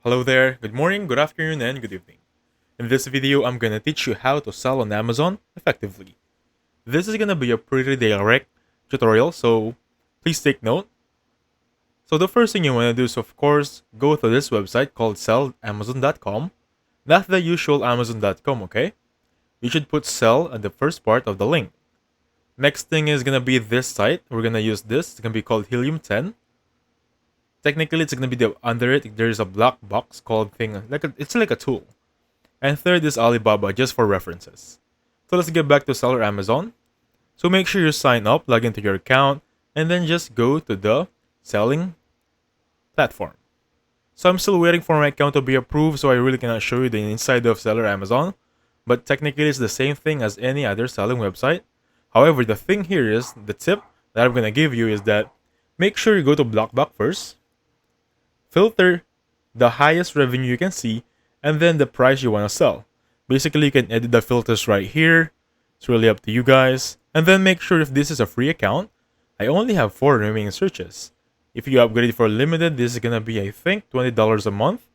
Hello there, good morning, good afternoon, and good evening. In this video, I'm gonna teach you how to sell on Amazon effectively. This is gonna be a pretty direct tutorial, so please take note. So the first thing you wanna do is, of course, go to this website called sellamazon.com. Not the usual amazon.com, okay? You should put sell at the first part of the link. Next thing is gonna be this site. We're gonna use this. It's gonna be called Helium 10. Technically, it's gonna be under it. There's a black box called thing. It's like a tool. And third is Alibaba, just for references. So let's get back to Seller Amazon. So make sure you sign up, log into your account, and then just go to the selling platform. So I'm still waiting for my account to be approved, so I really cannot show you the inside of Seller Amazon. But technically, it's the same thing as any other selling website. However, the thing here is, the tip that I'm gonna give you is that make sure you go to Blockbuck first, filter the highest revenue you can see, and then the price you want to sell. Basically, you can edit the filters right here. It's really up to you guys. And then make sure if this is a free account, I only have 4 remaining searches. If you upgrade for limited, this is gonna be, I think, $20 a month.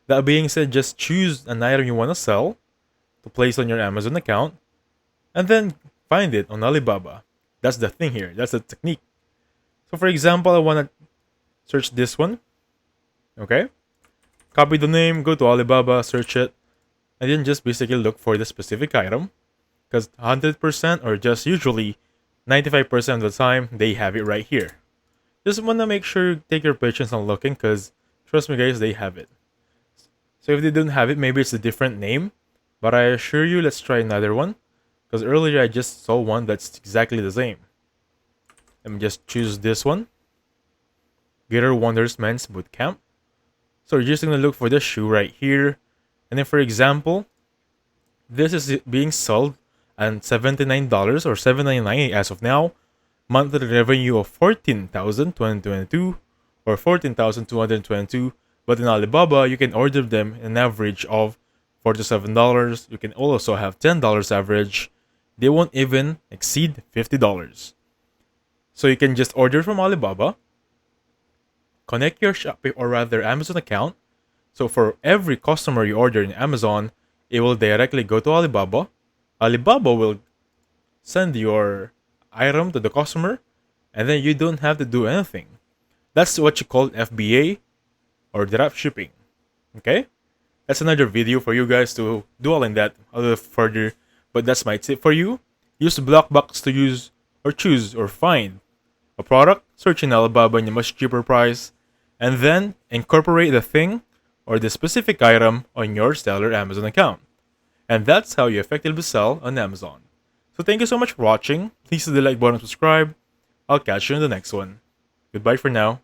That being said, just choose an item you want to sell to place on your Amazon account, and then find it on Alibaba. That's the thing here. That's the technique. So for example, I want to search this one. Okay? Copy the name, go to Alibaba, search it, and then just basically look for the specific item. Because 100% or just usually 95% of the time, they have it right here. Just want to make sure you take your patience on looking, because trust me guys, they have it. So if they don't have it, maybe it's a different name. But I assure you, let's try another one. Because earlier I just saw one that's exactly the same. Let me just choose this one. Gator Wonders Men's Bootcamp. So you're just going to look for the shoe right here. And then for example, this is being sold at $79 or $7.99 as of now. Monthly revenue of $14,222 or $14,222. But in Alibaba, you can order them an average of $47. You can also have $10 average. They won't even exceed $50. So you can just order from Alibaba, connect your Shopee or rather Amazon account. So for every customer you order in Amazon, it will directly go to Alibaba. Alibaba will send your item to the customer, and then you don't have to do anything. That's what you call FBA or drop shipping. Okay? That's another video for you guys to dwell in that a little further. But that's my tip for you. Use the Blockbox to use or choose or find a product, search in Alibaba in a much cheaper price, and then incorporate the thing or the specific item on your Seller Amazon account. And that's how you effectively sell on Amazon. So thank you so much for watching. Please hit the like button and subscribe. I'll catch you in the next one. Goodbye for now.